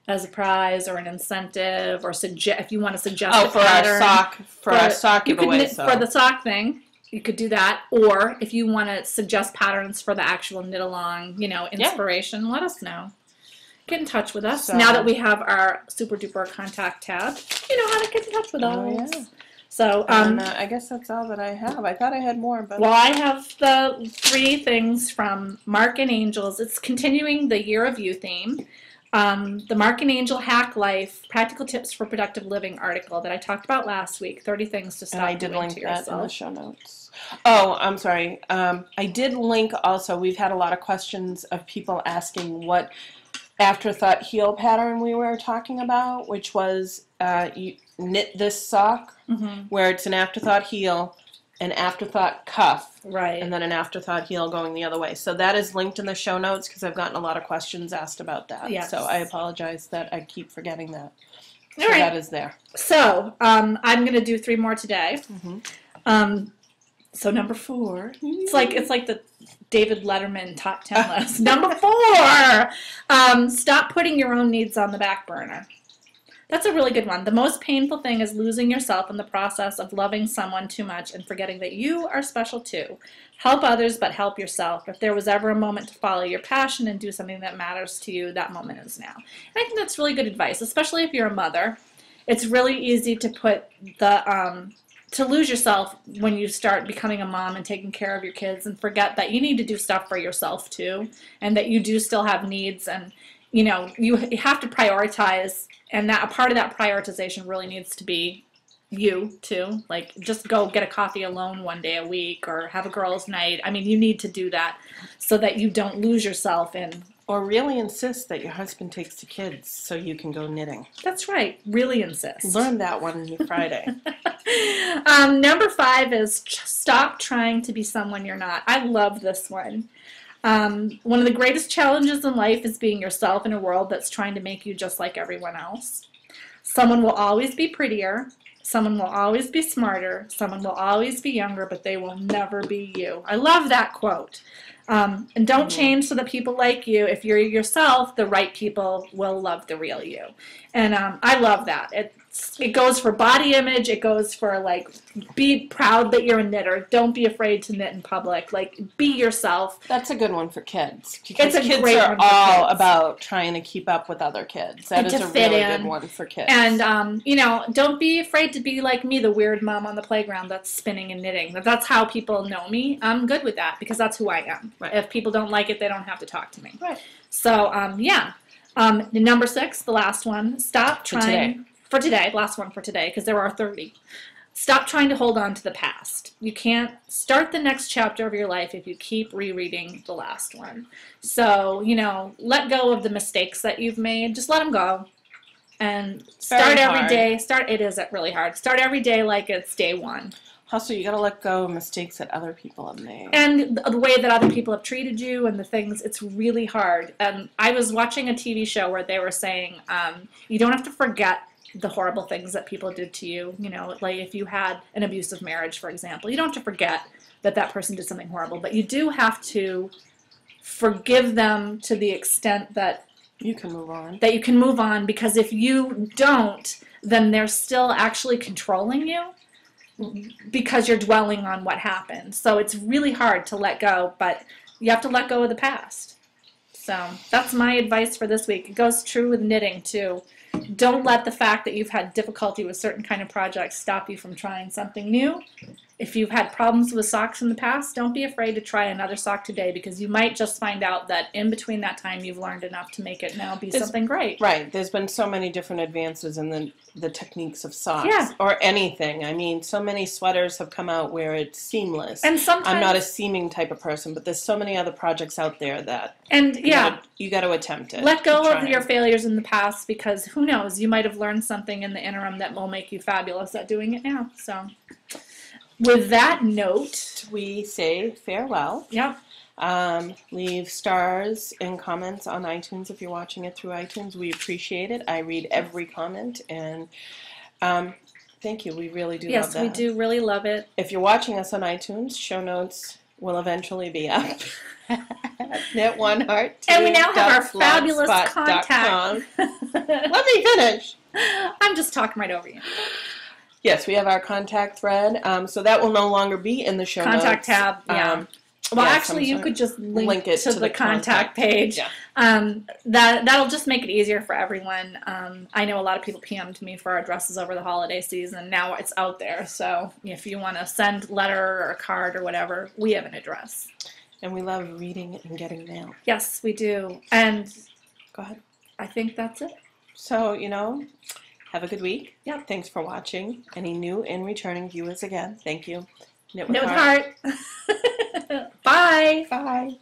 as a prize or an incentive, or if you want to suggest a pattern for our sock giveaway. For the sock thing. You could do that, or if you want to suggest patterns for the actual knit-along, inspiration, let us know. Get in touch with us. Now that we have our super duper contact tab, you know how to get in touch with us. Yeah. So, I guess that's all that I have. I thought I had more, but... Well, I have the 3 things from Mark and Angels. It's continuing the Year of You theme. The Mark and Angel Hack Life Practical Tips for Productive Living article that I talked about last week. 30 things to stop doing to yourself. I did link that in the show notes. Oh, I'm sorry. I did link also, we've had a lot of questions of people asking what afterthought heel pattern we were talking about, which was you knit this sock where it's an afterthought heel, an afterthought cuff, and then an afterthought heel going the other way. So that is linked in the show notes because I've gotten a lot of questions asked about that. Yes. So I apologize that I keep forgetting that. So that is there. So I'm going to do 3 more today. So number 4, it's like the David Letterman top 10 list. Number 4, stop putting your own needs on the back burner. That's a really good one. The most painful thing is losing yourself in the process of loving someone too much and forgetting that you are special too. Help others, but help yourself. If there was ever a moment to follow your passion and do something that matters to you, that moment is now. And I think that's really good advice, especially if you're a mother. It's really easy to put to lose yourself when you start becoming a mom and taking care of your kids and forget that you need to do stuff for yourself too, and that you do still have needs, and you have to prioritize, and that a part of that prioritization really needs to be you too. Like, just go get a coffee alone one day a week or have a girls' night. I mean, you need to do that so that you don't lose yourself in. Or really insist that your husband takes the kids so you can go knitting. That's right. Really insist. Learn that one Friday. Number 5 is stop trying to be someone you're not. I love this one. One of the greatest challenges in life is being yourself in a world that's trying to make you just like everyone else. Someone will always be prettier. Someone will always be smarter. Someone will always be younger, but they will never be you. I love that quote. And don't change so that people like you. If you're yourself, the right people will love the real you. And I love that. It goes for body image. It goes for, like, be proud that you're a knitter. Don't be afraid to knit in public. Like, be yourself. That's a good one for kids. Because it's a kids great are one for all kids. About trying to keep up with other kids. That is a really good one for kids. And, don't be afraid to be like me, the weird mom on the playground that's spinning and knitting. That's how people know me. I'm good with that because that's who I am. Right. If people don't like it, they don't have to talk to me. Right. So, number 6, the last one, stop trying. For today, last one for today, because there are 30. Stop trying to hold on to the past. You can't start the next chapter of your life if you keep rereading the last one. So, let go of the mistakes that you've made. Just let them go. And start every day. It is really hard. Start every day like it's day 1. Also, you got to let go of mistakes that other people have made. And the way that other people have treated you and the things, it's really hard. And I was watching a TV show where they were saying you don't have to forget the horrible things that people did to you. Like if you had an abusive marriage, for example, you don't have to forget that that person did something horrible, but you do have to forgive them to the extent that you can move on. Because if you don't, then they're still actually controlling you because you're dwelling on what happened. So it's really hard to let go, but you have to let go of the past. So that's my advice for this week. It goes true with knitting too. Don't let the fact that you've had difficulty with certain kind of projects stop you from trying something new. If you've had problems with socks in the past, don't be afraid to try another sock today, because you might just find out that in between that time you've learned enough to make it now be something great. Right. There's been so many different advances in the techniques of socks or anything. I mean, so many sweaters have come out where it's seamless. And sometimes I'm not a seaming type of person, but there's so many other projects out there that you got to attempt it. Let go of your failures in the past, because who knows, you might have learned something in the interim that will make you fabulous at doing it now. So with that note, we say farewell. Yep. Leave stars and comments on iTunes if you're watching it through iTunes. We appreciate it. I read every comment, and thank you. We really do love that. Yes, we do really love it. If you're watching us on iTunes, show notes will eventually be up. Knit One Heart. And we now have our fabulous contact. Let me finish. I'm just talking right over you. Yes, we have our contact thread, so that will no longer be in the show notes. Contact tab, yeah. Well, actually, you could just link it to the contact page. Yeah. That'll just make it easier for everyone. I know a lot of people PM'd me for our addresses over the holiday season. Now it's out there, so if you want to send a letter or a card or whatever, we have an address. And we love reading and getting mail. Yes, we do. And go ahead. I think that's it. So, have a good week. Yep. Thanks for watching. Any new and returning viewers, again, thank you. Knit with Heart. Bye. Bye.